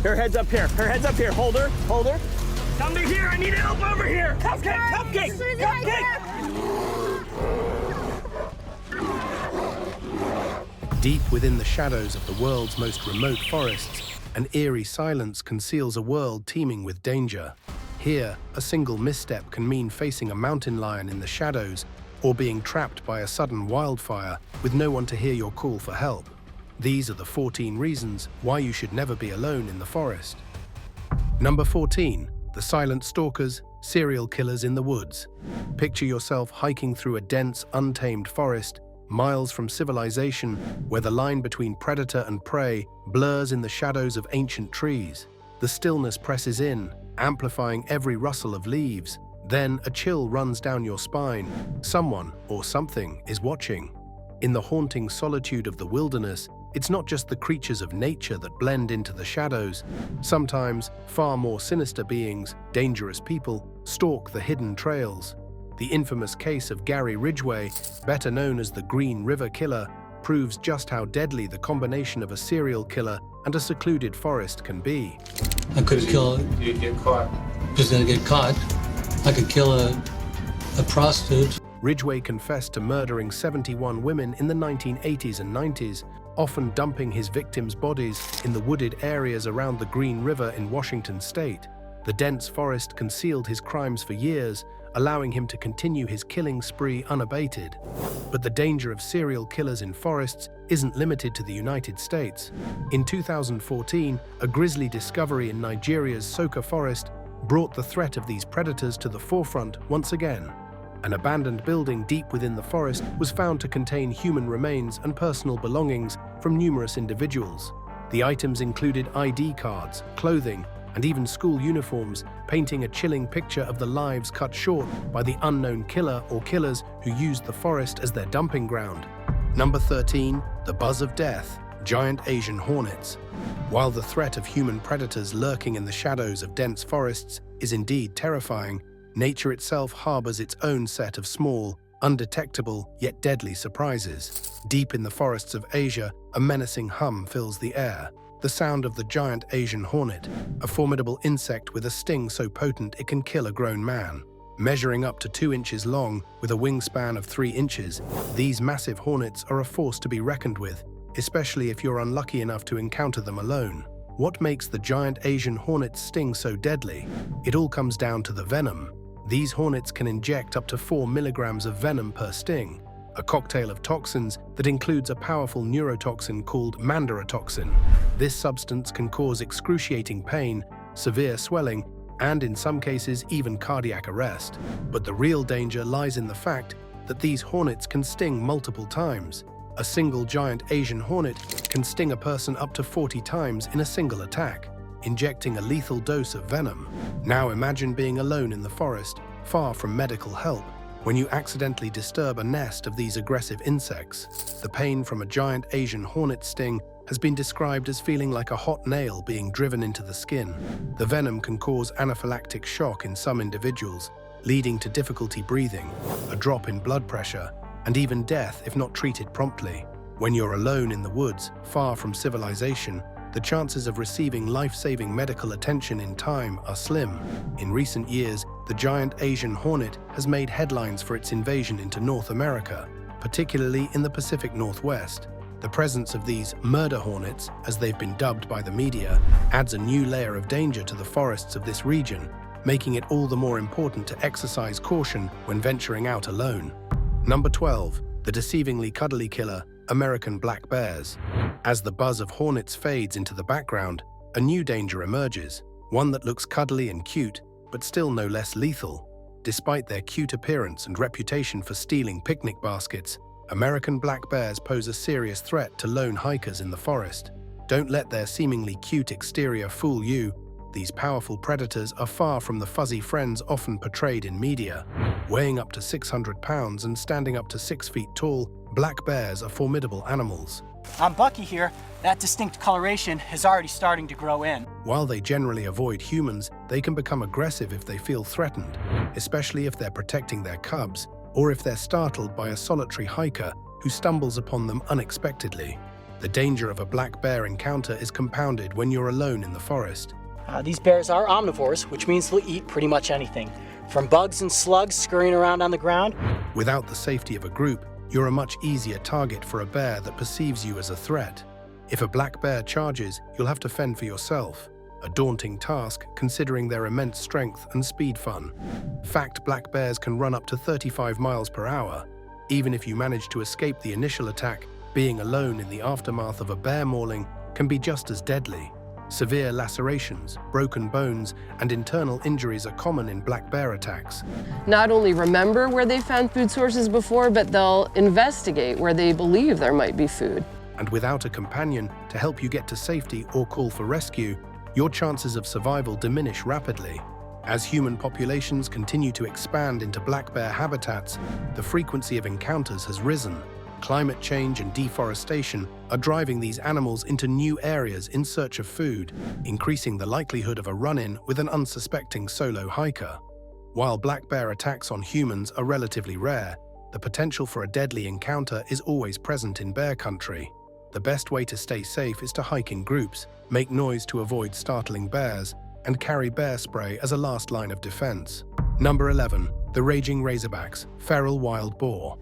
Her head's up here. Her head's up here. Hold her. Hold her. Come to here. I need help over here. Cupcake. Cupcake. Cupcake. Deep within the shadows of the world's most remote forests, an eerie silence conceals a world teeming with danger. Here, a single misstep can mean facing a mountain lion in the shadows or being trapped by a sudden wildfire with no one to hear your call for help. These are the 14 reasons why you should never be alone in the forest. Number 14. The Silent Stalkers, serial killers in the woods. Picture yourself hiking through a dense, untamed forest, miles from civilization, where the line between predator and prey blurs in the shadows of ancient trees. The stillness presses in, amplifying every rustle of leaves. Then a chill runs down your spine. Someone or something is watching. In the haunting solitude of the wilderness, it's not just the creatures of nature that blend into the shadows. Sometimes, far more sinister beings, dangerous people, stalk the hidden trails. The infamous case of Gary Ridgway, better known as the Green River Killer, proves just how deadly the combination of a serial killer and a secluded forest can be. I could kill. You'd get caught. Just gonna get caught. I could kill a prostitute. Ridgway confessed to murdering 71 women in the 1980s and 90s, often dumping his victims' bodies in the wooded areas around the Green River in Washington state. The dense forest concealed his crimes for years, allowing him to continue his killing spree unabated. But the danger of serial killers in forests isn't limited to the United States. In 2014, a grisly discovery in Nigeria's Soka forest brought the threat of these predators to the forefront once again. An abandoned building deep within the forest was found to contain human remains and personal belongings from numerous individuals. The items included ID cards, clothing, and even school uniforms, painting a chilling picture of the lives cut short by the unknown killer or killers who used the forest as their dumping ground. Number 13. The Buzz of Death, Giant Asian Hornets. While the threat of human predators lurking in the shadows of dense forests is indeed terrifying, nature itself harbors its own set of small, undetectable, yet deadly surprises. Deep in the forests of Asia, a menacing hum fills the air. The sound of the giant Asian hornet, a formidable insect with a sting so potent it can kill a grown man. Measuring up to 2 inches long, with a wingspan of 3 inches, these massive hornets are a force to be reckoned with, especially if you're unlucky enough to encounter them alone. What makes the giant Asian hornet's sting so deadly? It all comes down to the venom. These hornets can inject up to 4 milligrams of venom per sting, a cocktail of toxins that includes a powerful neurotoxin called mandatoxin. This substance can cause excruciating pain, severe swelling, and in some cases even cardiac arrest. But the real danger lies in the fact that these hornets can sting multiple times. A single giant Asian hornet can sting a person up to 40 times in a single attack, injecting a lethal dose of venom. Now imagine being alone in the forest, far from medical help, when you accidentally disturb a nest of these aggressive insects. The pain from a giant Asian hornet sting has been described as feeling like a hot nail being driven into the skin. The venom can cause anaphylactic shock in some individuals, leading to difficulty breathing, a drop in blood pressure, and even death if not treated promptly. When you're alone in the woods, far from civilization, the chances of receiving life-saving medical attention in time are slim. In recent years, the giant Asian hornet has made headlines for its invasion into North America, particularly in the Pacific Northwest. The presence of these murder hornets, as they've been dubbed by the media, adds a new layer of danger to the forests of this region, making it all the more important to exercise caution when venturing out alone. Number 12. The deceivingly cuddly killer, American black bears. As the buzz of hornets fades into the background, a new danger emerges, one that looks cuddly and cute, but still no less lethal. Despite their cute appearance and reputation for stealing picnic baskets, American black bears pose a serious threat to lone hikers in the forest. Don't let their seemingly cute exterior fool you. These powerful predators are far from the fuzzy friends often portrayed in media. Weighing up to 600 pounds and standing up to 6 feet tall, black bears are formidable animals. I'm Bucky here. That distinct coloration is already starting to grow in. While they generally avoid humans, they can become aggressive if they feel threatened, especially if they're protecting their cubs or if they're startled by a solitary hiker who stumbles upon them unexpectedly. The danger of a black bear encounter is compounded when you're alone in the forest. These bears are omnivores, which means they'll eat pretty much anything, from bugs and slugs scurrying around on the ground. Without the safety of a group, you're a much easier target for a bear that perceives you as a threat. If a black bear charges, you'll have to fend for yourself. A daunting task considering their immense strength and speed fun. Fact, black bears can run up to 35 miles per hour. Even if you manage to escape the initial attack, being alone in the aftermath of a bear mauling can be just as deadly. Severe lacerations, broken bones, and internal injuries are common in black bear attacks. Not only remember where they found food sources before, but they'll investigate where they believe there might be food. And without a companion to help you get to safety or call for rescue, your chances of survival diminish rapidly. As human populations continue to expand into black bear habitats, the frequency of encounters has risen. Climate change and deforestation are driving these animals into new areas in search of food, increasing the likelihood of a run-in with an unsuspecting solo hiker. While black bear attacks on humans are relatively rare, the potential for a deadly encounter is always present in bear country. The best way to stay safe is to hike in groups, make noise to avoid startling bears, and carry bear spray as a last line of defense. Number 11. The raging Razorbacks, feral wild boar.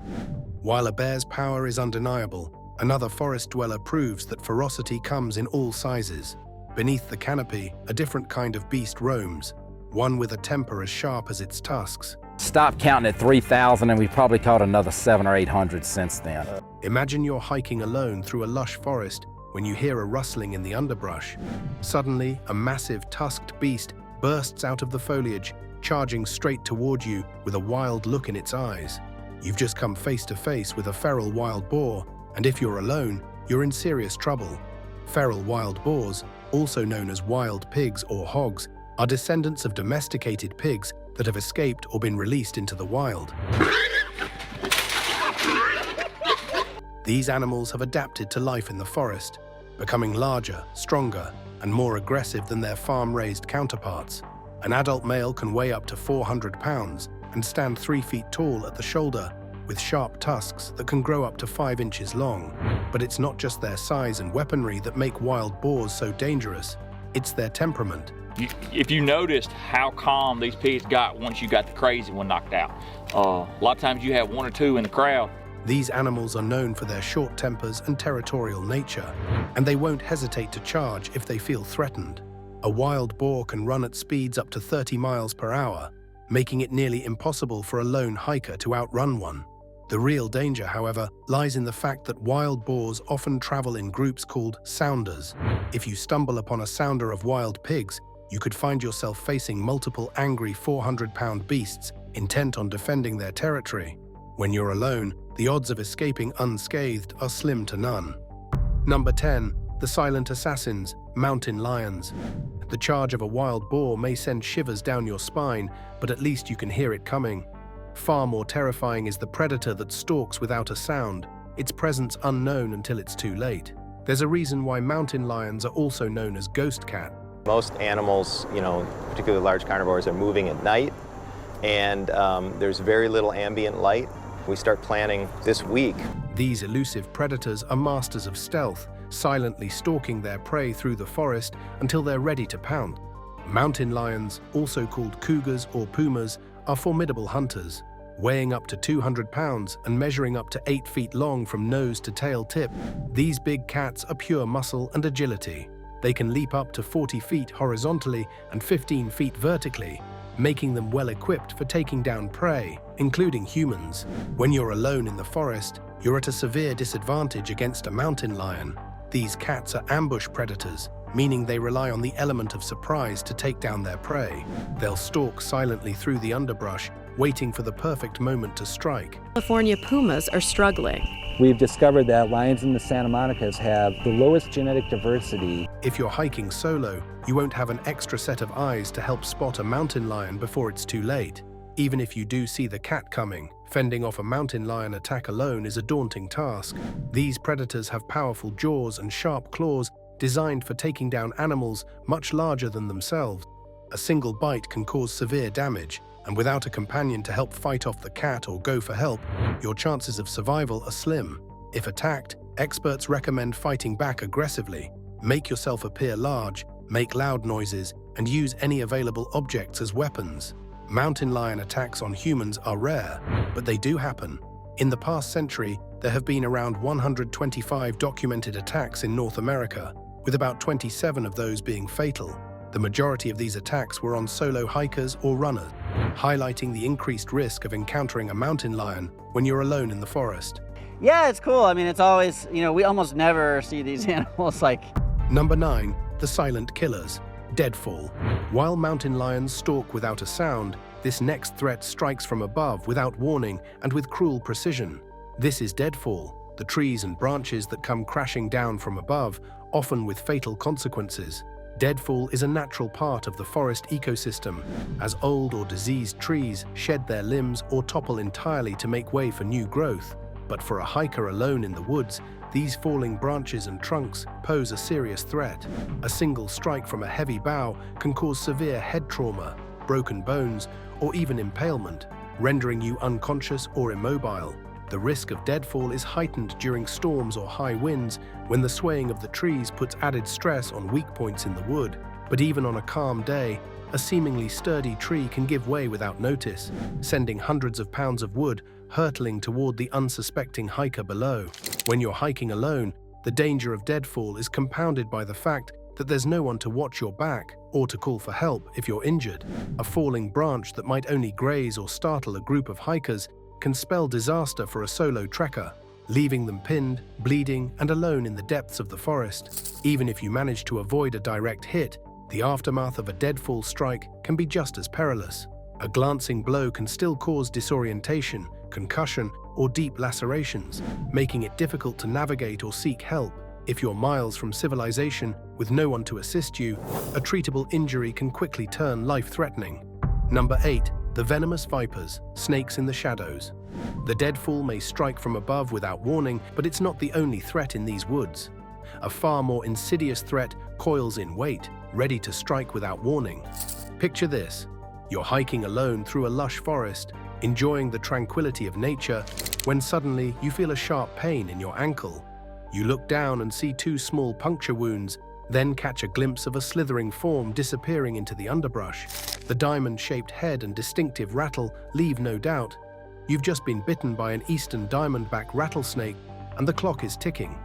While a bear's power is undeniable, another forest dweller proves that ferocity comes in all sizes. Beneath the canopy, a different kind of beast roams, one with a temper as sharp as its tusks. Stopped counting at 3,000 and we've probably caught another 700 or 800 since then. Imagine you're hiking alone through a lush forest when you hear a rustling in the underbrush. Suddenly, a massive tusked beast bursts out of the foliage, charging straight toward you with a wild look in its eyes. You've just come face to face with a feral wild boar, and if you're alone, you're in serious trouble. Feral wild boars, also known as wild pigs or hogs, are descendants of domesticated pigs that have escaped or been released into the wild. These animals have adapted to life in the forest, becoming larger, stronger, and more aggressive than their farm-raised counterparts. An adult male can weigh up to 400 pounds and stand 3 feet tall at the shoulder, with sharp tusks that can grow up to 5 inches long. But it's not just their size and weaponry that make wild boars so dangerous, it's their temperament. If you noticed how calm these pigs got once you got the crazy one knocked out. A lot of times you have one or two in the crowd. These animals are known for their short tempers and territorial nature, and they won't hesitate to charge if they feel threatened. A wild boar can run at speeds up to 30 miles per hour, making it nearly impossible for a lone hiker to outrun one. The real danger, however, lies in the fact that wild boars often travel in groups called sounders. If you stumble upon a sounder of wild pigs, you could find yourself facing multiple angry 400-pound beasts intent on defending their territory. When you're alone, the odds of escaping unscathed are slim to none. Number 10. The silent assassins, mountain lions. The charge of a wild boar may send shivers down your spine, but at least you can hear it coming. Far more terrifying is the predator that stalks without a sound, its presence unknown until it's too late. There's a reason why mountain lions are also known as ghost cat. Most animals, particularly large carnivores, are moving at night, and there's very little ambient light. We start planning this week. These elusive predators are masters of stealth, silently stalking their prey through the forest until they're ready to pounce. Mountain lions, also called cougars or pumas, are formidable hunters. Weighing up to 200 pounds and measuring up to 8 feet long from nose to tail tip, these big cats are pure muscle and agility. They can leap up to 40 feet horizontally and 15 feet vertically, making them well equipped for taking down prey, including humans. When you're alone in the forest, you're at a severe disadvantage against a mountain lion. These cats are ambush predators, meaning they rely on the element of surprise to take down their prey. They'll stalk silently through the underbrush, waiting for the perfect moment to strike. California pumas are struggling. We've discovered that lions in the Santa Monicas have the lowest genetic diversity. If you're hiking solo, you won't have an extra set of eyes to help spot a mountain lion before it's too late. Even if you do see the cat coming, fending off a mountain lion attack alone is a daunting task. These predators have powerful jaws and sharp claws designed for taking down animals much larger than themselves. A single bite can cause severe damage, and without a companion to help fight off the cat or go for help, your chances of survival are slim. If attacked, Experts recommend fighting back aggressively. Make yourself appear large, make loud noises, and use any available objects as weapons. Mountain lion attacks on humans are rare, but they do happen. In the past century, there have been around 125 documented attacks in North America, with about 27 of those being fatal. The majority of these attacks were on solo hikers or runners, highlighting the increased risk of encountering a mountain lion when you're alone in the forest. Yeah, it's cool. I mean, it's always, we almost never see these animals like... Number 9. The silent killers. Deadfall. While mountain lions stalk without a sound, this next threat strikes from above without warning and with cruel precision. This is Deadfall, the trees and branches that come crashing down from above, often with fatal consequences. Deadfall is a natural part of the forest ecosystem, as old or diseased trees shed their limbs or topple entirely to make way for new growth. But for a hiker alone in the woods, these falling branches and trunks pose a serious threat. A single strike from a heavy bough can cause severe head trauma, broken bones, or even impalement, rendering you unconscious or immobile. The risk of deadfall is heightened during storms or high winds when the swaying of the trees puts added stress on weak points in the wood. But even on a calm day, a seemingly sturdy tree can give way without notice, sending hundreds of pounds of wood hurtling toward the unsuspecting hiker below. When you're hiking alone, the danger of deadfall is compounded by the fact that there's no one to watch your back or to call for help if you're injured. A falling branch that might only graze or startle a group of hikers can spell disaster for a solo trekker, leaving them pinned, bleeding, and alone in the depths of the forest. Even if you manage to avoid a direct hit, the aftermath of a deadfall strike can be just as perilous. A glancing blow can still cause disorientation, concussion, or deep lacerations, making it difficult to navigate or seek help. If you're miles from civilization with no one to assist you, a treatable injury can quickly turn life-threatening. Number 8. The Venomous Vipers, snakes in the shadows. The deadfall may strike from above without warning, but it's not the only threat in these woods. A far more insidious threat coils in wait, ready to strike without warning. Picture this. You're hiking alone through a lush forest, enjoying the tranquility of nature, when suddenly you feel a sharp pain in your ankle. You look down and see 2 small puncture wounds, then catch a glimpse of a slithering form disappearing into the underbrush. The diamond-shaped head and distinctive rattle leave no doubt. You've just been bitten by an eastern diamondback rattlesnake, and the clock is ticking.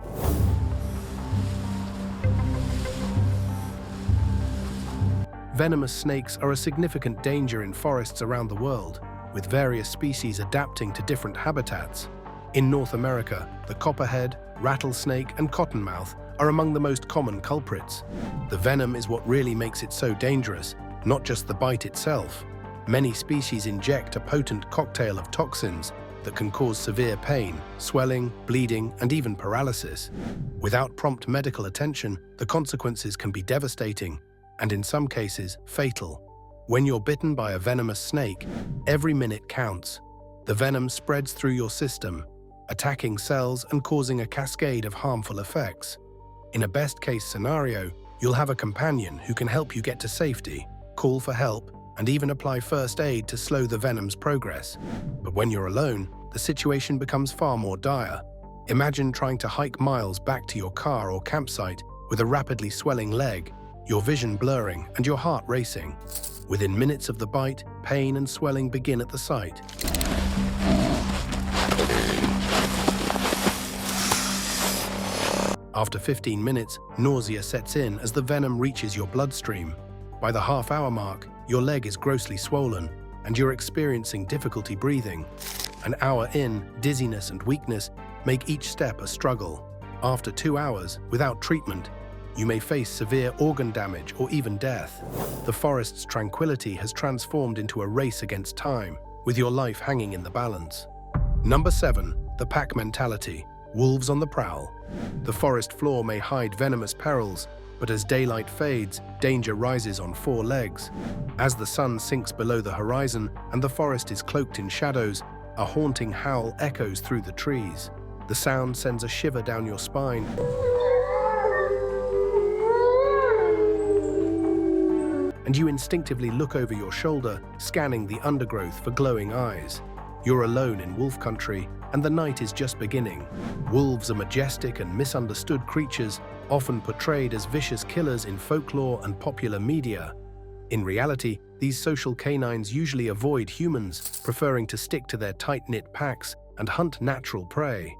Venomous snakes are a significant danger in forests around the world, with various species adapting to different habitats. In North America, the copperhead, rattlesnake, and cottonmouth are among the most common culprits. The venom is what really makes it so dangerous, not just the bite itself. Many species inject a potent cocktail of toxins that can cause severe pain, swelling, bleeding, and even paralysis. Without prompt medical attention, the consequences can be devastating, and in some cases, fatal. When you're bitten by a venomous snake, every minute counts. The venom spreads through your system, attacking cells and causing a cascade of harmful effects. In a best-case scenario, you'll have a companion who can help you get to safety, call for help, and even apply first aid to slow the venom's progress. But when you're alone, the situation becomes far more dire. Imagine trying to hike miles back to your car or campsite with a rapidly swelling leg, your vision blurring and your heart racing. Within minutes of the bite, pain and swelling begin at the site. After 15 minutes, nausea sets in as the venom reaches your bloodstream. By the half-hour mark, your leg is grossly swollen, and you're experiencing difficulty breathing. An hour in, dizziness and weakness make each step a struggle. After 2 hours, without treatment, you may face severe organ damage or even death. The forest's tranquility has transformed into a race against time, with your life hanging in the balance. Number 7. The pack mentality. Wolves on the prowl. The forest floor may hide venomous perils, but as daylight fades, danger rises on 4 legs. As the sun sinks below the horizon and the forest is cloaked in shadows, a haunting howl echoes through the trees. The sound sends a shiver down your spine, and you instinctively look over your shoulder, scanning the undergrowth for glowing eyes. You're alone in wolf country, and the night is just beginning. Wolves are majestic and misunderstood creatures, often portrayed as vicious killers in folklore and popular media. In reality, these social canines usually avoid humans, preferring to stick to their tight-knit packs and hunt natural prey.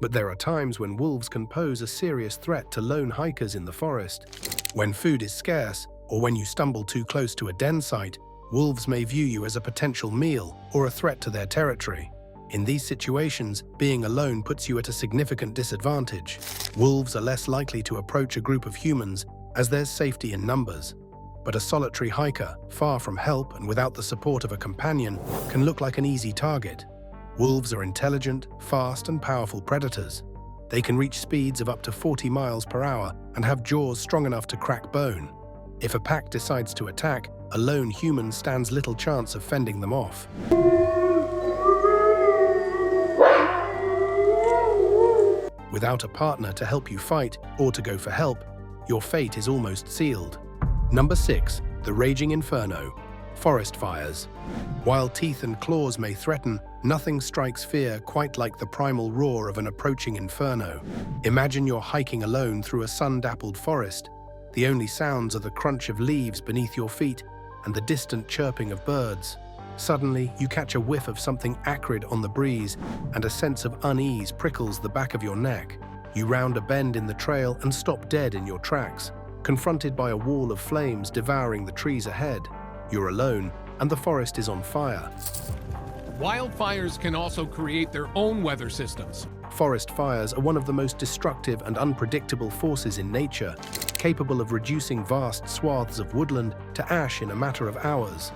But there are times when wolves can pose a serious threat to lone hikers in the forest. When food is scarce, or when you stumble too close to a den site, wolves may view you as a potential meal or a threat to their territory. In these situations, being alone puts you at a significant disadvantage. Wolves are less likely to approach a group of humans as there's safety in numbers. But a solitary hiker, far from help and without the support of a companion, can look like an easy target. Wolves are intelligent, fast, and powerful predators. They can reach speeds of up to 40 miles per hour and have jaws strong enough to crack bone. If a pack decides to attack, a lone human stands little chance of fending them off. Without a partner to help you fight or to go for help, your fate is almost sealed. Number 6. The Raging Inferno. Forest fires. While teeth and claws may threaten, nothing strikes fear quite like the primal roar of an approaching inferno. Imagine you're hiking alone through a sun-dappled forest. The only sounds are the crunch of leaves beneath your feet and the distant chirping of birds. Suddenly, you catch a whiff of something acrid on the breeze, and a sense of unease prickles the back of your neck. You round a bend in the trail and stop dead in your tracks, confronted by a wall of flames devouring the trees ahead. You're alone, and the forest is on fire. Wildfires can also create their own weather systems. Forest fires are one of the most destructive and unpredictable forces in nature, capable of reducing vast swaths of woodland to ash in a matter of hours.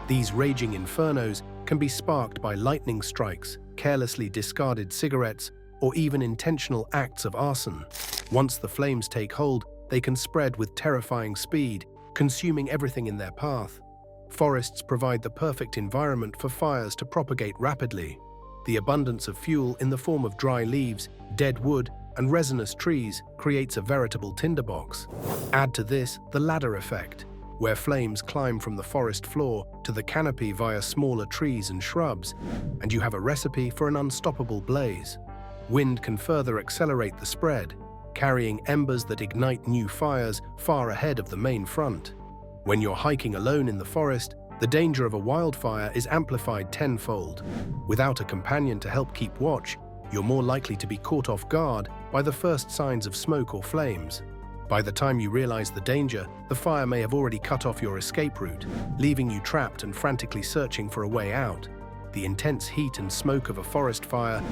These raging infernos can be sparked by lightning strikes, carelessly discarded cigarettes, or even intentional acts of arson. Once the flames take hold, they can spread with terrifying speed, consuming everything in their path. Forests provide the perfect environment for fires to propagate rapidly. The abundance of fuel in the form of dry leaves, dead wood, and resinous trees creates a veritable tinderbox. Add to this the ladder effect, where flames climb from the forest floor to the canopy via smaller trees and shrubs, and you have a recipe for an unstoppable blaze. Wind can further accelerate the spread, carrying embers that ignite new fires far ahead of the main front. When you're hiking alone in the forest, the danger of a wildfire is amplified tenfold. Without a companion to help keep watch, you're more likely to be caught off guard by the first signs of smoke or flames. By the time you realize the danger, the fire may have already cut off your escape route, leaving you trapped and frantically searching for a way out. The intense heat and smoke of a forest fire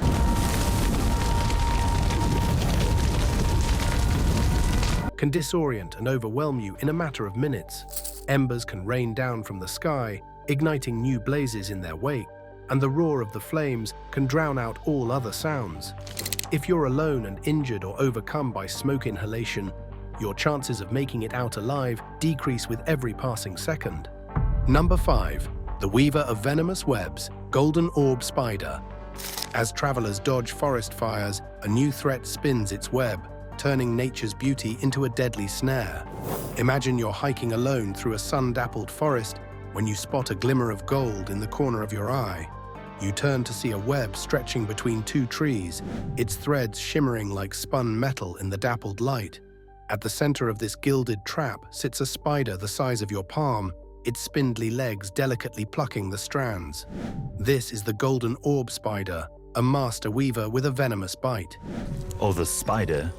can disorient and overwhelm you in a matter of minutes. Embers can rain down from the sky, igniting new blazes in their wake, and the roar of the flames can drown out all other sounds. If you're alone and injured or overcome by smoke inhalation, your chances of making it out alive decrease with every passing second. Number 5. The Weaver of Venomous Webs, Golden Orb Spider. As travelers dodge forest fires, a new threat spins its web, turning nature's beauty into a deadly snare. Imagine you're hiking alone through a sun-dappled forest when you spot a glimmer of gold in the corner of your eye. You turn to see a web stretching between two trees, its threads shimmering like spun metal in the dappled light. At the center of this gilded trap sits a spider the size of your palm, its spindly legs delicately plucking the strands. This is the Golden Orb Spider, a master weaver with a venomous bite. Or the spider,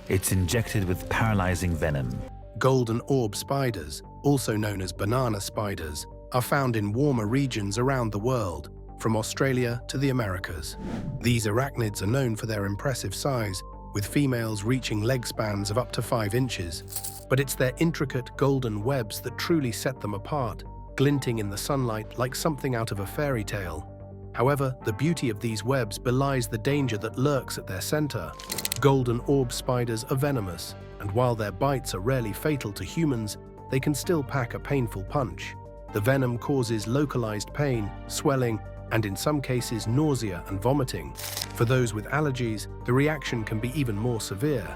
it's injected with paralyzing venom. Golden orb spiders, also known as banana spiders, are found in warmer regions around the world, from Australia to the Americas. These arachnids are known for their impressive size, with females reaching leg spans of up to 5 inches. But it's their intricate golden webs that truly set them apart, glinting in the sunlight like something out of a fairy tale. However, the beauty of these webs belies the danger that lurks at their center. Golden orb spiders are venomous, and while their bites are rarely fatal to humans, they can still pack a painful punch. The venom causes localized pain, swelling, and in some cases nausea and vomiting. For those with allergies, the reaction can be even more severe.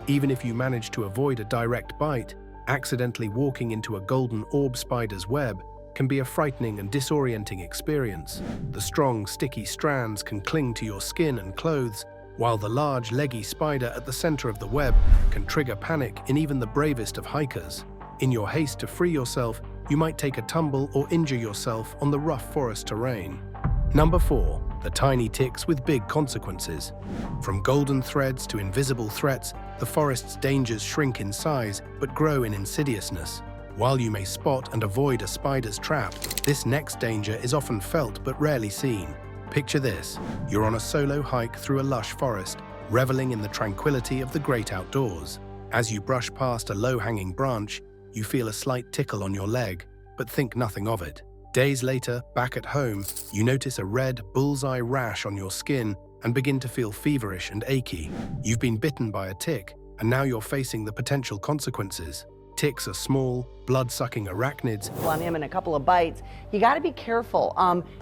Even if you manage to avoid a direct bite, accidentally walking into a golden orb spider's web can be a frightening and disorienting experience. The strong, sticky strands can cling to your skin and clothes, while the large, leggy spider at the center of the web can trigger panic in even the bravest of hikers. In your haste to free yourself, you might take a tumble or injure yourself on the rough forest terrain. Number 4. The tiny ticks with big consequences. From golden threads to invisible threats, the forest's dangers shrink in size but grow in insidiousness. While you may spot and avoid a spider's trap, this next danger is often felt but rarely seen. Picture this: you're on a solo hike through a lush forest, reveling in the tranquility of the great outdoors. As you brush past a low-hanging branch, you feel a slight tickle on your leg, but think nothing of it. Days later, back at home, you notice a red, bullseye rash on your skin and begin to feel feverish and achy. You've been bitten by a tick, and now you're facing the potential consequences. Ticks are small, blood-sucking arachnids. On him and a couple of bites. You got to be careful.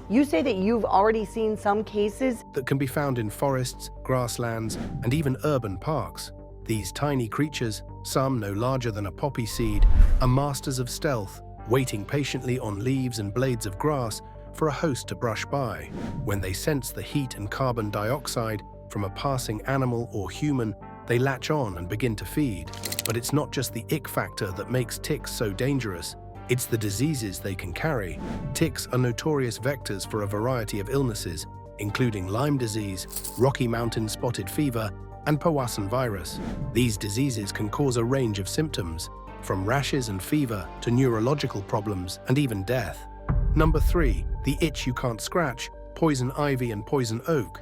You say that you've already seen some cases that can be found in forests, grasslands, and even urban parks. These tiny creatures, some no larger than a poppy seed, are masters of stealth, waiting patiently on leaves and blades of grass for a host to brush by. When they sense the heat and carbon dioxide from a passing animal or human, they latch on and begin to feed. But it's not just the ick factor that makes ticks so dangerous, it's the diseases they can carry. Ticks are notorious vectors for a variety of illnesses, including Lyme disease, Rocky Mountain spotted fever, and Powassan virus. These diseases can cause a range of symptoms, from rashes and fever to neurological problems and even death. Number 3. The itch you can't scratch, poison ivy and poison oak.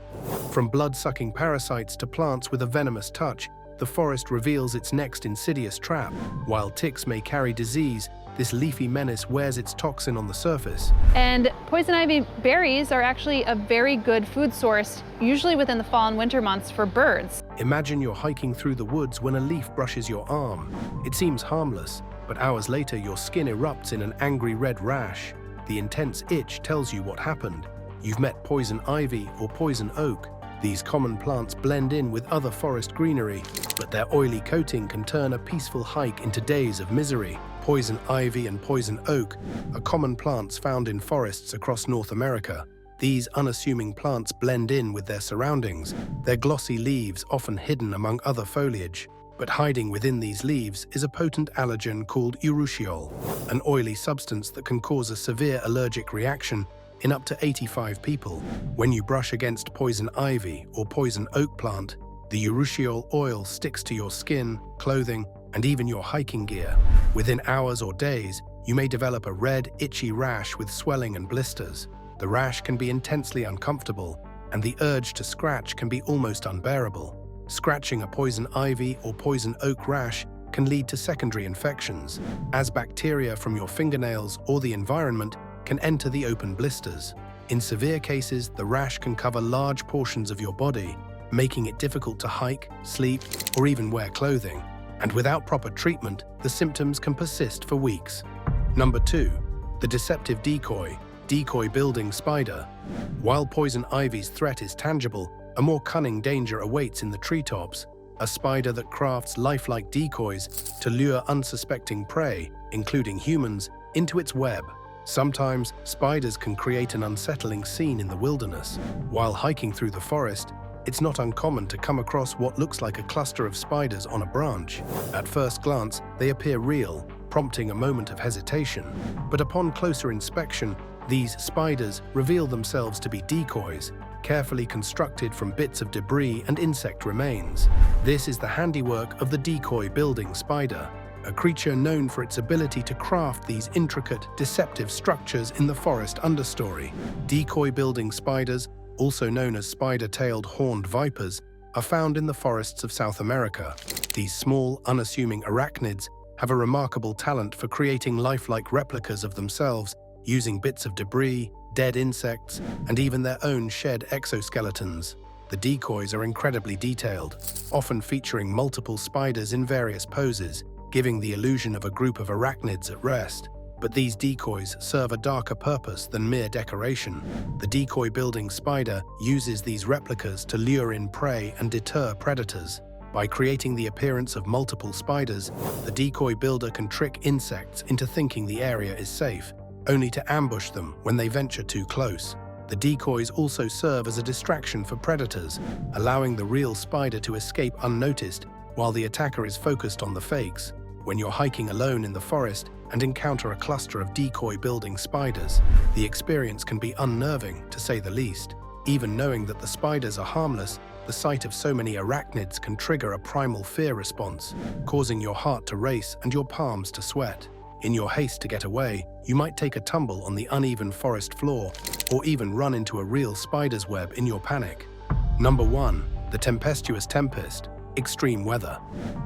From blood-sucking parasites to plants with a venomous touch, the forest reveals its next insidious trap. While ticks may carry disease, this leafy menace wears its toxin on the surface. And poison ivy berries are actually a very good food source, usually within the fall and winter months for birds. Imagine you're hiking through the woods when a leaf brushes your arm. It seems harmless, but hours later your skin erupts in an angry red rash. The intense itch tells you what happened. You've met poison ivy or poison oak. These common plants blend in with other forest greenery, but their oily coating can turn a peaceful hike into days of misery. Poison ivy and poison oak are common plants found in forests across North America. These unassuming plants blend in with their surroundings, their glossy leaves often hidden among other foliage. But hiding within these leaves is a potent allergen called urushiol, an oily substance that can cause a severe allergic reaction in up to 85 people. When you brush against poison ivy or poison oak plant, the urushiol oil sticks to your skin, clothing, and even your hiking gear. Within hours or days, you may develop a red, itchy rash with swelling and blisters. The rash can be intensely uncomfortable, and the urge to scratch can be almost unbearable. Scratching a poison ivy or poison oak rash can lead to secondary infections, as bacteria from your fingernails or the environment can enter the open blisters. In severe cases, the rash can cover large portions of your body, making it difficult to hike, sleep, or even wear clothing. And without proper treatment, the symptoms can persist for weeks. Number 2. The deceptive decoy building spider. While poison ivy's threat is tangible, a more cunning danger awaits in the treetops. A spider that crafts lifelike decoys to lure unsuspecting prey, including humans, into its web. Sometimes, spiders can create an unsettling scene in the wilderness. While hiking through the forest, it's not uncommon to come across what looks like a cluster of spiders on a branch. At first glance, they appear real, prompting a moment of hesitation. But upon closer inspection, these spiders reveal themselves to be decoys, carefully constructed from bits of debris and insect remains. This is the handiwork of the decoy building spider, a creature known for its ability to craft these intricate, deceptive structures in the forest understory. Decoy building spiders, also known as spider-tailed horned vipers, are found in the forests of South America. These small, unassuming arachnids have a remarkable talent for creating lifelike replicas of themselves, using bits of debris, dead insects, and even their own shed exoskeletons. The decoys are incredibly detailed, often featuring multiple spiders in various poses, giving the illusion of a group of arachnids at rest. But these decoys serve a darker purpose than mere decoration. The decoy-building spider uses these replicas to lure in prey and deter predators. By creating the appearance of multiple spiders, the decoy builder can trick insects into thinking the area is safe, only to ambush them when they venture too close. The decoys also serve as a distraction for predators, allowing the real spider to escape unnoticed while the attacker is focused on the fakes. When you're hiking alone in the forest and encounter a cluster of decoy-building spiders, the experience can be unnerving, to say the least. Even knowing that the spiders are harmless, the sight of so many arachnids can trigger a primal fear response, causing your heart to race and your palms to sweat. In your haste to get away, you might take a tumble on the uneven forest floor, or even run into a real spider's web in your panic. Number 1. The tempestuous tempest, extreme weather.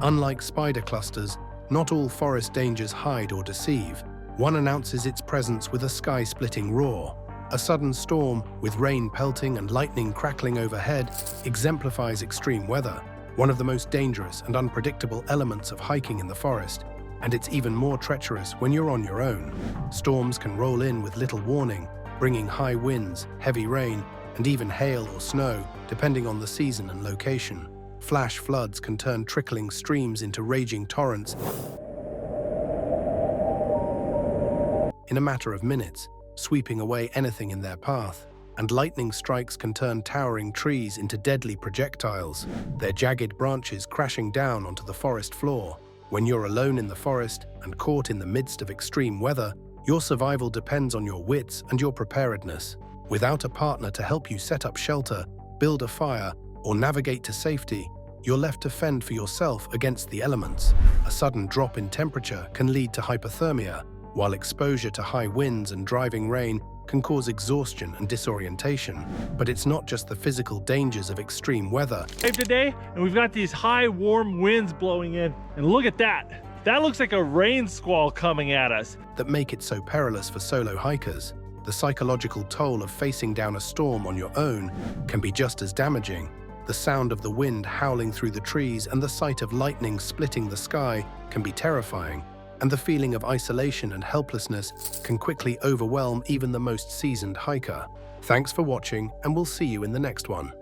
Unlike spider clusters, not all forest dangers hide or deceive. One announces its presence with a sky-splitting roar. A sudden storm, with rain pelting and lightning crackling overhead, exemplifies extreme weather, one of the most dangerous and unpredictable elements of hiking in the forest. And it's even more treacherous when you're on your own. Storms can roll in with little warning, bringing high winds, heavy rain, and even hail or snow, depending on the season and location. Flash floods can turn trickling streams into raging torrents in a matter of minutes, sweeping away anything in their path. And lightning strikes can turn towering trees into deadly projectiles, their jagged branches crashing down onto the forest floor. When you're alone in the forest and caught in the midst of extreme weather, your survival depends on your wits and your preparedness. Without a partner to help you set up shelter, build a fire, or navigate to safety, you're left to fend for yourself against the elements. A sudden drop in temperature can lead to hypothermia, while exposure to high winds and driving rain can cause exhaustion and disorientation. But it's not just the physical dangers of extreme weather. Today, and we've got these high, warm winds blowing in, and look at that. That looks like a rain squall coming at us. That make it so perilous for solo hikers. The psychological toll of facing down a storm on your own can be just as damaging. The sound of the wind howling through the trees and the sight of lightning splitting the sky can be terrifying. And the feeling of isolation and helplessness can quickly overwhelm even the most seasoned hiker. Thanks for watching, and we'll see you in the next one.